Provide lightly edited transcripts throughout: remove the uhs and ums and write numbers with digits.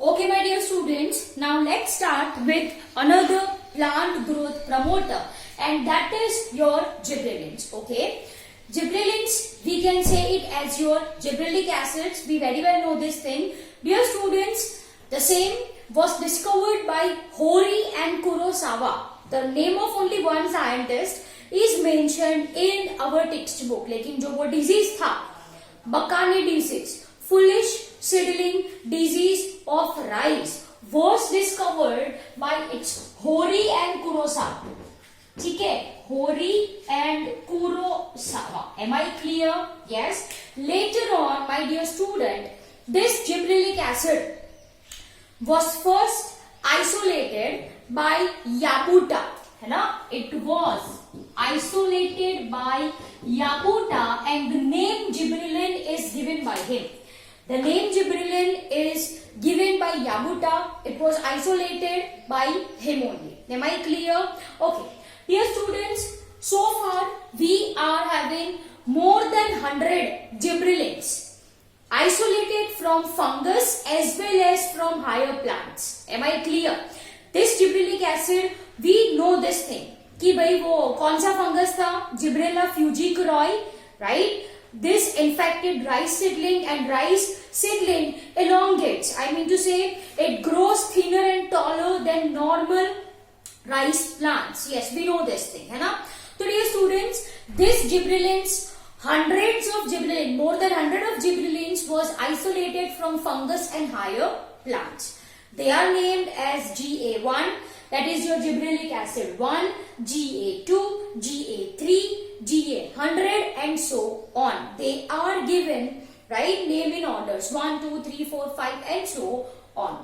Okay, my dear students, now let's start with another plant growth promoter, and that is your gibberellins. Okay, gibberellins, we can say it as your gibberellic acids. We very well know this thing. Dear students, the same was discovered by Hori and Kurosawa. The name of only one scientist is mentioned in our textbook. लेकिन जो वो disease था, Bakani disease, foolish seedling disease of rice, was discovered by its Hori and Kurosawa. ठीक है, Hori and Kurosawa. Am I clear? Yes. Later on, my dear student, this gibberellic acid was first isolated by Yabuta. है ना? It was isolated by Yabuta, and the name gibberellin is given by him. The name gibberellin is given by Yabuta. It was isolated by him only. Am I clear? Okay. Dear students, so far we are having more than 100 gibberellins isolated from fungus as well as from higher plants. Am I clear? This gibberellic acid, we know this thing कि भाई वो कौन सा fungus था, Gibberella fugicroi, right? This infected rice seedling, and rice seedling elongates. I mean to say it grows thinner and taller than normal rice plants. Yes, we know this thing, है ना? So dear students, this gibberellins, hundreds of gibberellins, more than 100 of gibberellins was isolated from fungus and higher plants. They are named as GA1, that is your gibberellic acid 1, GA2, GA3, GA100 and so on. They are given, right, name in orders 1, 2, 3, 4, 5 and so on.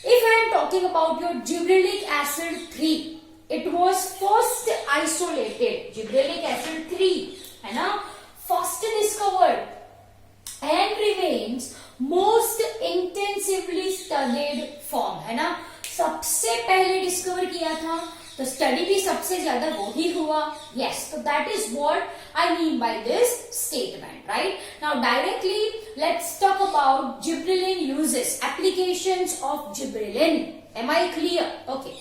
If I am talking about your gibberellic acid 3, it was first isolated, gibberellic acid 3, है ना, first discovered and remains most intensively studied form, है ना, सबसे पहले discover किया था तो study भी सबसे ज्यादा वो ही हुआ. यस, तो that is what I mean by this statement. Right now directly let's talk about gibberellin uses, applications of gibberellin. Am I clear? Okay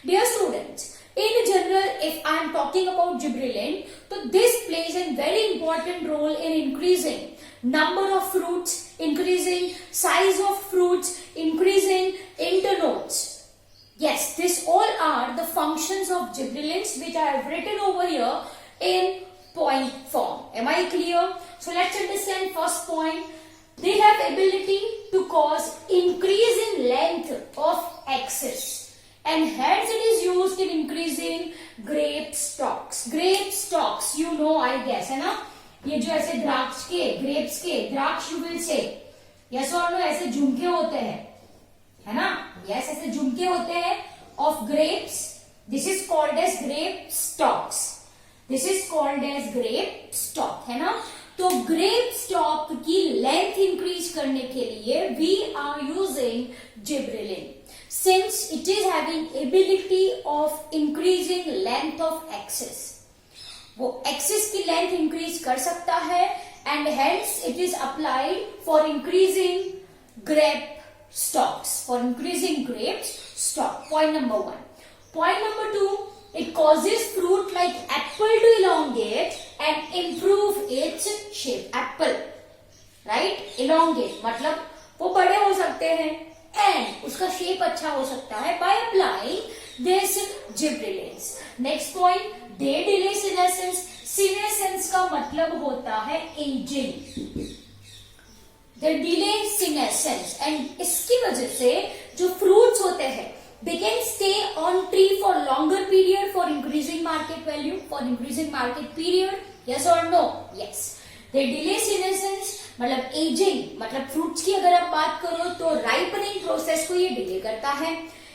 dear students, in general, if I am talking about gibberellin, so this plays a very important role in increasing number of fruits, increasing size of fruits, increasing internodes. Yes, this all are the functions of gibberellins which I have written over here in point form. Am I clear? So let's understand first point. They have ability to cause increase in length of axis. And hence it is used in increasing grape stalks. Grape stalks, you know, I guess, है ना? ये जो ऐसे द्राक्ष के, grapes के, द्राक्ष you will say, yes or no, ऐसे झुमके होते हैं, है ना? Yes, ऐसे झुमके होते हैं of grapes. This is called as grape stalks. This is called as grape stalk, है ना? तो grape stalk की length increase करने के लिए we are using gibberellin. Since it is having ability of increasing length of axis, वो axis की length increase कर सकता है, and hence it is applied for increasing grape stalks, for increasing grapes stalk. Point number 1. Point number 2, it causes fruit like apple to elongate and improve its shape. Apple, right? Elongate मतलब वो बड़े हो सकते हैं and उसका shape अच्छा हो सकता है by applying this gibberellins. Next point, they delay senescence. Senescence का मतलब होता है aging. They delay senescence, and इसकी वजह से जो fruits होते हैं they can stay on tree for longer period for increasing market value, for increasing market period. Yes or no? Yes. They delay senescence मतलब एजिंग, मतलब फ्रूट्स की अगर आप बात करो तो राइपनिंग प्रोसेस को ये डिले करता है,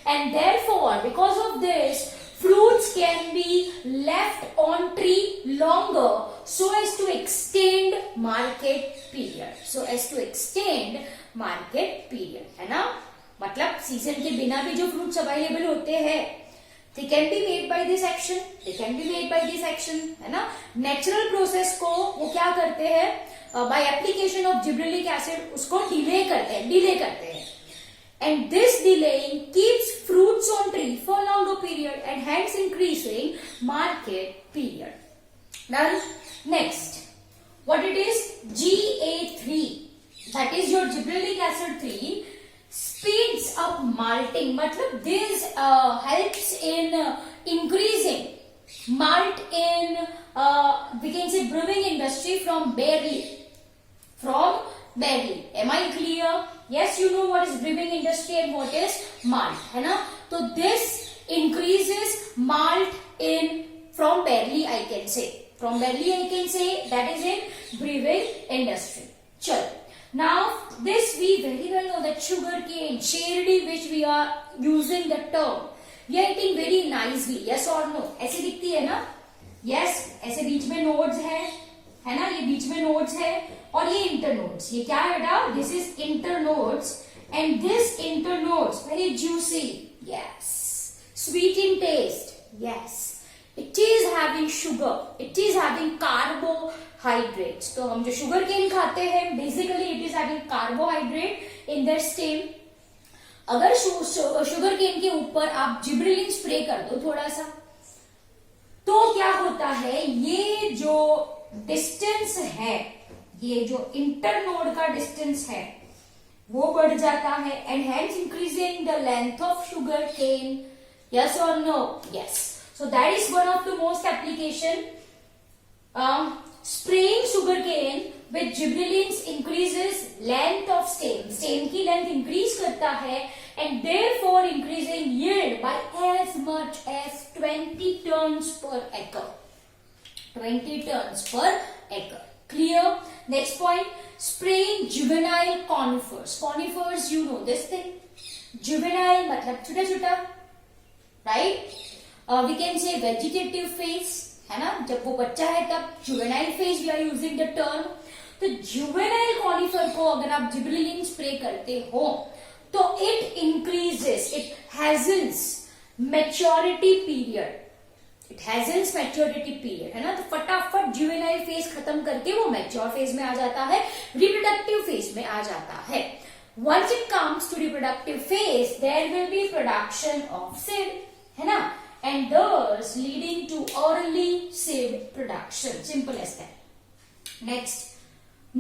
and therefore because of this fruits can be left on tree longer so as to extend market period, so as to extend market period, है ना? मतलब सीजन के बिना भी जो फ्रूट्स अवेलेबल होते हैं they can be made by this action, they can be made by this action, है ना? नेचुरल प्रोसेस को वो क्या करते हैं, by application of gibberellic acid उसको डिले करते हैं. and this delaying keeps fruits on tree for longer period and hence increasing market period. Now next, what it is? GA3, that is your gibberellic acid 3 speeds up malting. मतलब this helps in increasing malt in we can say brewing industry from barley. Am I clear? Yes, you know what is brewing industry and what is malt, है ना? So this increases malt in from barley, I can say. From barley I can say that is in brewing industry. चलो. Now this we very well know that sugar cane, sherry, which we are using the term, we are eating very nicely. Yes or no? ऐसे दिखती है ना? Yes, ऐसे बीच में nodes है ना? ये बीच में nodes है और ये internodes. ये क्या है बेटा? This is internodes and this internodes very juicy. Yes. Sweet in taste. Yes. It is having sugar. It is having carbohydrates. तो हम जो sugar cane खाते हैं, basically it is having carbohydrate in their stem. अगर sugar cane के ऊपर आप gibberellin spray कर दो थोड़ा सा, तो क्या होता है? ये जो डिस्टेंस है, ये जो इंटरनोड का डिस्टेंस है, वो बढ़ जाता है and hence increasing the length of sugarcane. Yes और no? Yes. So that is one of the most application. spraying sugarcane with gibberellins increases length of stem. Stem की length increase करता है and therefore increasing yield by as much as 20 tons per acre. 20 tons per acre. Clear? Next point. Spraying juvenile conifers. Conifers, you know this thing. Juvenile मतलब छोटा छोटा, right? We can say vegetative phase, है ना? जब वो बच्चा है तब juvenile phase we are using the term. तो जुवेनाइल कॉनिफर को अगर आप जिब्रेलिन स्प्रे करते हो तो it increases, it hastens maturity period. It hastens maturity period, है ना? तो फटाफट जुवेनाइल फेज खत्म करके वो मैच्योर फेज में आ जाता है, रिप्रोडक्टिव फेज में आ जाता है. Once it comes to reproductive phase, there will be production of seed, है ना? And thus leading to early seed production. Simple as that.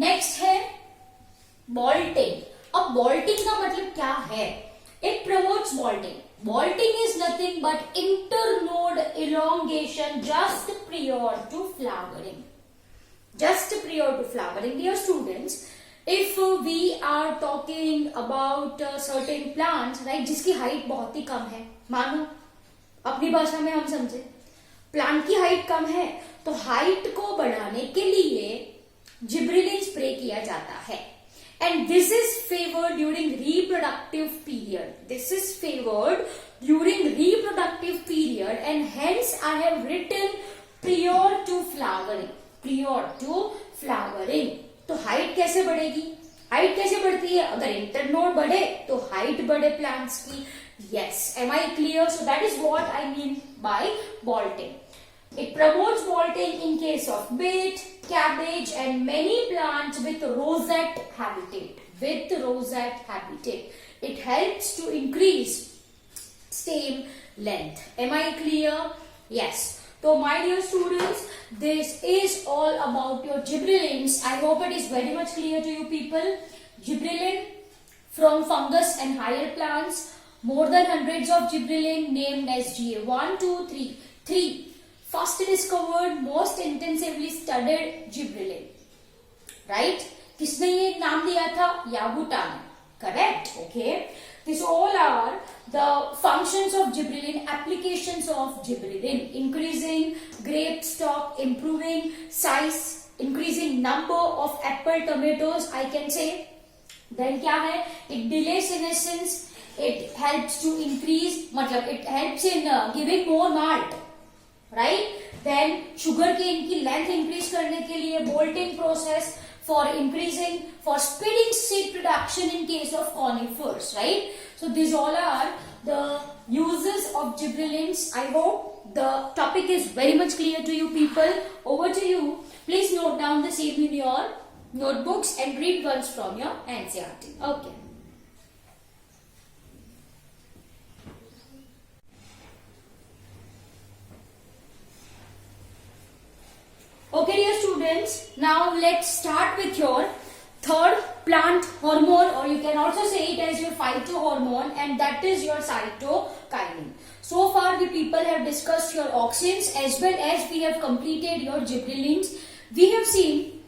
Next है bolting. अब bolting का मतलब क्या है? It promotes bolting. Bolting is nothing but internode elongation just prior to flowering. Just prior to flowering. Dear students, if we are talking about certain plants, right, जिसकी height बहुत ही कम है, मानो अपनी भाषा में हम समझे, प्लांट की हाइट कम है, तो हाइट को बढ़ाने के लिए जिब्रेलिन स्प्रे किया जाता है. And this is favoured during reproductive period. This is favoured during reproductive period and hence I have written prior to flowering. Prior to flowering. तो हाइट कैसे बढ़ेगी? हाइट कैसे बढ़ती है? अगर इंटरनोड बढ़े तो हाइट बढ़े प्लांट्स की. Yes, am I clear? So that is what I mean by bolting. It promotes bolting in case of beet, cabbage and many plants with rosette habitat. With rosette habitat. It helps to increase stem length. Am I clear? Yes. So my dear students, this is all about your gibberellins. I hope it is very much clear to you people. Gibberellin from fungus and higher plants. More than hundreds of gibberellin named as GA1, 2, 3. 3. First discovered, most intensively studied gibberellin. Right? किसने ये नाम दिया था? Yabuta ने. Correct? Okay. These all are the functions of gibberellin, applications of gibberellin. Increasing grape stock, improving size, increasing number of apple tomatoes, I can say. Then क्या है? It delays senescence. It helps to increase, मतलब it helps in giving more malt, right? Then sugar cane की length increase करने के लिए bolting process for increasing, for speeding seed production in case of conifers, right? So these all are the uses of gibberellins. I hope the topic is very much clear to you people. Over to you. Please note down the same in your notebooks and read once from your NCERT. Okay. Okay, dear students, now let's start with your third plant hormone, or you can also say it as your phytohormone, and that is your cytokinin. So far we people have discussed your auxins as well as we have completed your gibberellins. We have seen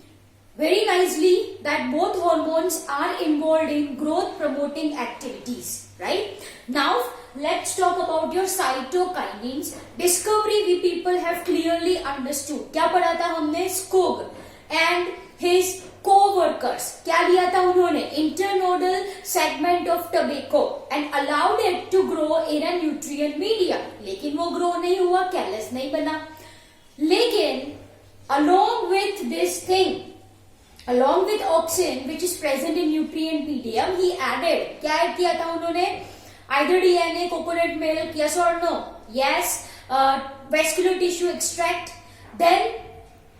very nicely that both hormones are involved in growth promoting activities, right? Now let's talk about your cytokinins. Discovery we people have clearly understood. क्या पढ़ा था हमने? Skog and his co-workers. क्या लिया था उन्होंने? Internodal segment of tobacco and allowed it to grow in a nutrient media. लेकिन वो grow नहीं हुआ, callus नहीं बना. लेकिन along with this thing, along with auxin which is present in nutrient medium, he added, क्या add किया था उन्होंने? Either DNA, coconut milk, yes or no? Yes. Vascular tissue extract. Then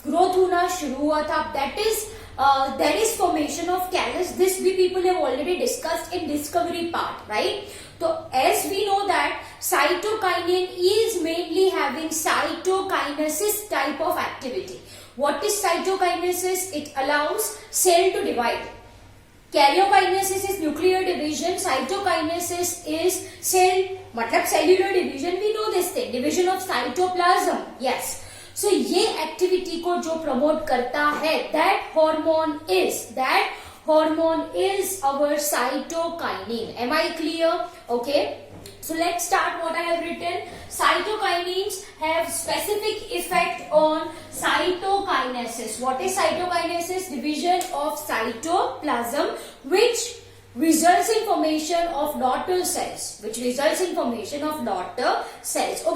growth होना शुरू हुआ था. That is formation of callus. This we people have already discussed in discovery part, right? So as we know that cytokinin is mainly having cytokinesis type of activity. What is cytokinesis? It allows cell to divide. Karyokinesis is nuclear division. Cytokinesis is cell, मतलब cellular division. We know this thing. Division of cytoplasm. Yes. So ये activity को जो promote करता है, that hormone is our cytokinin. Am I clear? Okay. So let's start what I have written. Cytokinins have specific effect on cytokinesis. What is cytokinesis? Division of cytoplasm, which results in formation of daughter cells. Okay,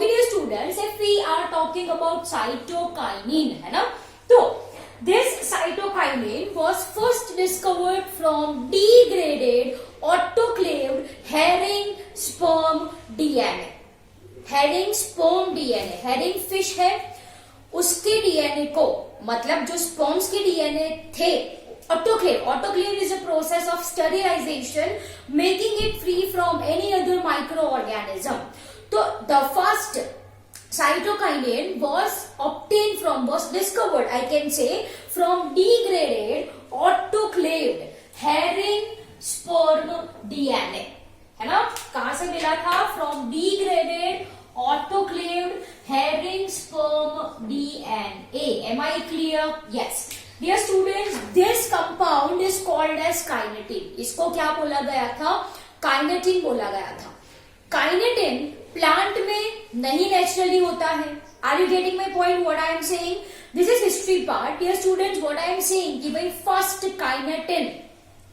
dear students, if we are talking about cytokinin, है ना? तो this cytokinin was first discovered from degraded autoclaved herring sperm DNA. Herring sperm DNA. Herring fish है, उसके DNA को, मतलब जो sperms के DNA थे, autoclave is a process of sterilization, making it free from any other microorganism. So the first cytokinin was discovered, I can say, from degraded autoclaved herring sperm DNA. है ना? कहां से मिला था? From degraded autoclaved herring sperm DNA. Am I clear? Yes. Dear students, this compound is called as kinetin. इसको क्या बोला गया था? Kinetin बोला गया था. Kinetin plant में नहीं naturally होता है. Are you getting my point? What I am saying? This is history part. Dear students, what I am saying कि भाई first kinetin,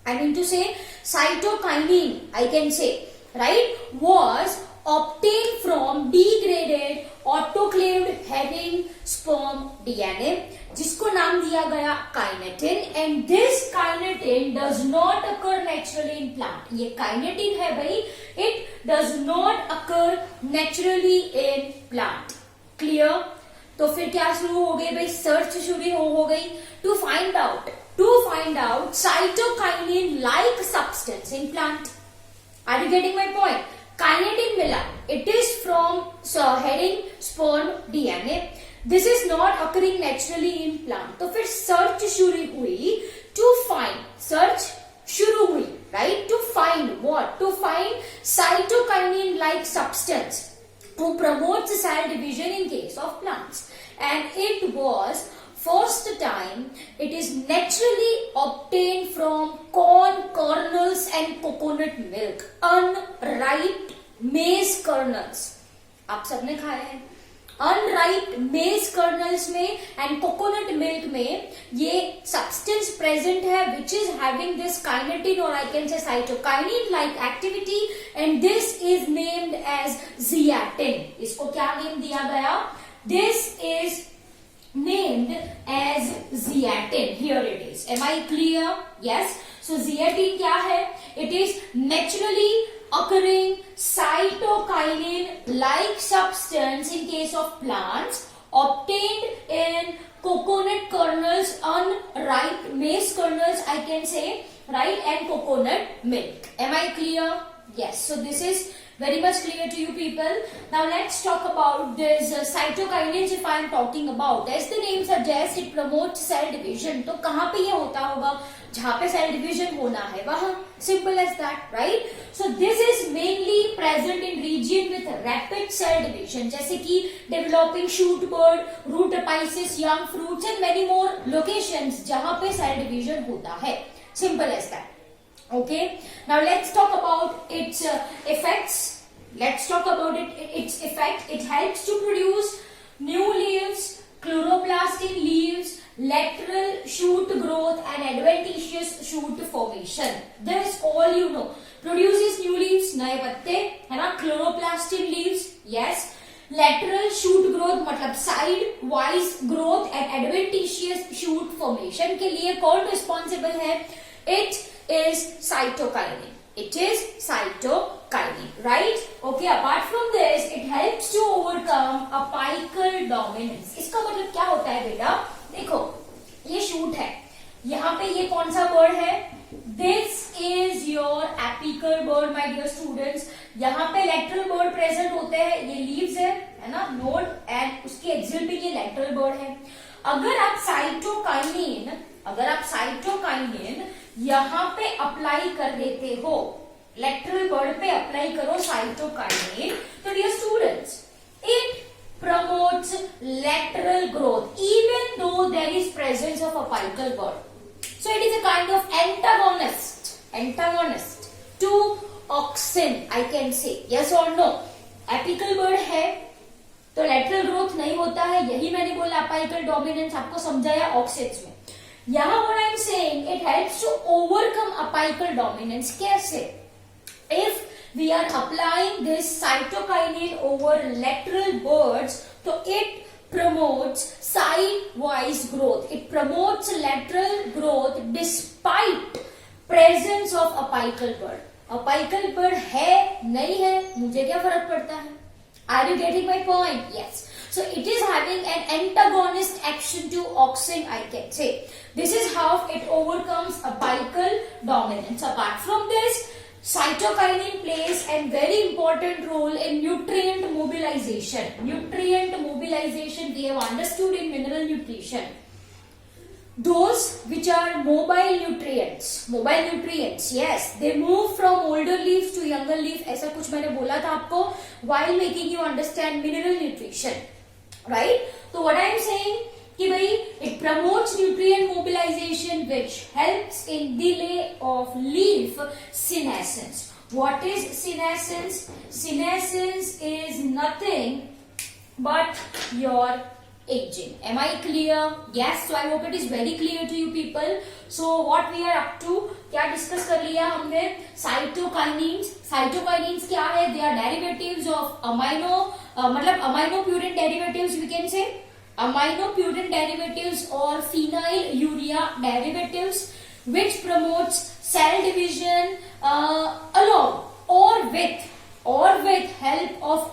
I mean to say cytokinin, I can say, right, was obtained from degraded autoclaved herring sperm DNA, जिसको नाम दिया गया kinetin, and this kinetin does not occur naturally in plant. ये kinetin है भाई, it does not occur naturally in plant. Clear? तो फिर क्या शुरू हो गई भाई? सर्च शुरू हो गई to find out cytokinin like substance in plant. Are you getting my point? Kinetin मिला, it is from herring sperm DNA. This is not occurring naturally in plant. तो फिर सर्च शुरू हुई to find, सर्च शुरू हुई, right? To find what? To find cytokinin like substance who promotes cell division in case of plants. And it was first time it is naturally obtained from corn kernels and coconut milk, unripe maize kernels. आप सबने खाया है? Unripe मेज colonel's में and coconut milk में ये substance present है which is having this kinetin और I can say cytokinin like activity, and this is named as zeatin. इसको क्या नेम दिया गया? This is named as zeatin. Here it is. Am I clear? Yes. So zeatin क्या है? It is naturally occurring cytokinin like substance in case of plants obtained in coconut kernels, unripe maize kernels, I can say, right, and coconut milk. Am I clear? Yes. So this is Very much clear to you people. Now let's talk about this cytokinins. If I am talking about, as the name suggests, it promotes cell division. तो कहाँ पे ये होता होगा? जहाँ पे cell division होना है वहां. Simple as that, right? So this is mainly present in region with rapid cell division, जैसे कि developing shoot bud, root apices, young fruits and many more locations जहाँ पे cell division होता है. Simple as that. Okay. Now let's talk about its effects. Let's talk about its effect. It helps to produce new leaves, chloroplast in leaves, lateral shoot growth and adventitious shoot formation. This all you know. Produces new leaves, नए पत्ते, है ना? Chloroplast in leaves, yes. Lateral shoot growth मतलब side wise growth and adventitious shoot formation के लिए कौन responsible है? It is cytokinin. It is cytokinin, right? Okay. Apart from this, it helps to overcome apical dominance. इसका मतलब क्या होता है बेटा? देखो, ये शूट है. यहाँ पे ये कौन सा बर्ड है? This is your apical bird, my dear students. यहाँ पे lateral bird present होते हैं. ये leaves है ना? Node and उसके एक्सिल पे ये lateral bird है. अगर आप साइटोकाइनिन यहाँ पे अप्लाई कर देते हो, लेटरल बर्ड पे अप्लाई करो साइटोकाइनिन, तो dear students, it promotes lateral growth even though there is presence of apical bud. So it is a kind of antagonist to auxin, I can say. Yes or no? Apical bud है तो lateral growth नहीं होता है, यही मैंने बोला apical dominance आपको समझाया auxins में. यहाँ what I am saying, it helps to overcome apical dominance. कैसे? If we are applying this cytokinin over lateral buds, so it promotes side-wise growth. It promotes lateral growth despite presence of apical bud. Apical bud है नहीं है, मुझे क्या फर्क पड़ता है? Are you getting my point? Yes. So it is having an antagonist action to auxin, I can say. This is how it overcomes apical dominance. Apart from this, cytokinin plays a very important role in nutrient mobilization. Nutrient mobilization we have understood in mineral nutrition. Those which are mobile nutrients, yes, they move from older leaves to younger leaf. ऐसा कुछ मैंने बोला था आपको while making you understand mineral nutrition, right? So what I am saying कि भाई it promotes nutrient mobilization which helps in delay of leaf senescence. What is senescence? Senescence is nothing but your aging. Am I clear? Yes. So I hope it is very clear to you people. So what we are up to? क्या discuss कर लिया हमने? Cytokinins. Cytokinins क्या है? They are derivatives of मतलब aminopurin derivatives we can say. Aminopurin derivatives or phenylurea derivatives which promotes cell division along or with help of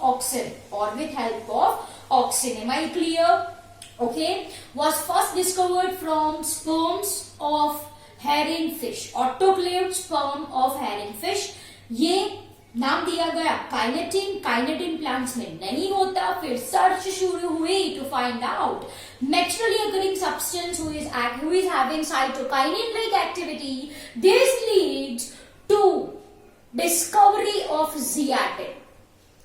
auxin. Am I clear? Okay. Was first discovered from sperms of herring fish. Autoclaved sperm of herring fish. ये नाम दिया गया kinetin plants में नहीं होता. फिर search शुरू हुई to find out naturally occurring substance who is having cytokinin like activity. This leads to discovery of zeatin,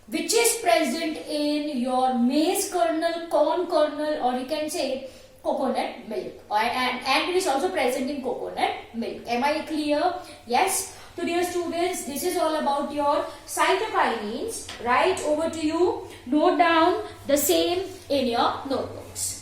which is present in your maize kernel, corn kernel, or you can say coconut milk, and it is also present in coconut milk. Am I clear? Yes. So dear students, this is all about your cytokinins. Right, over to you. Note down the same in your notebooks.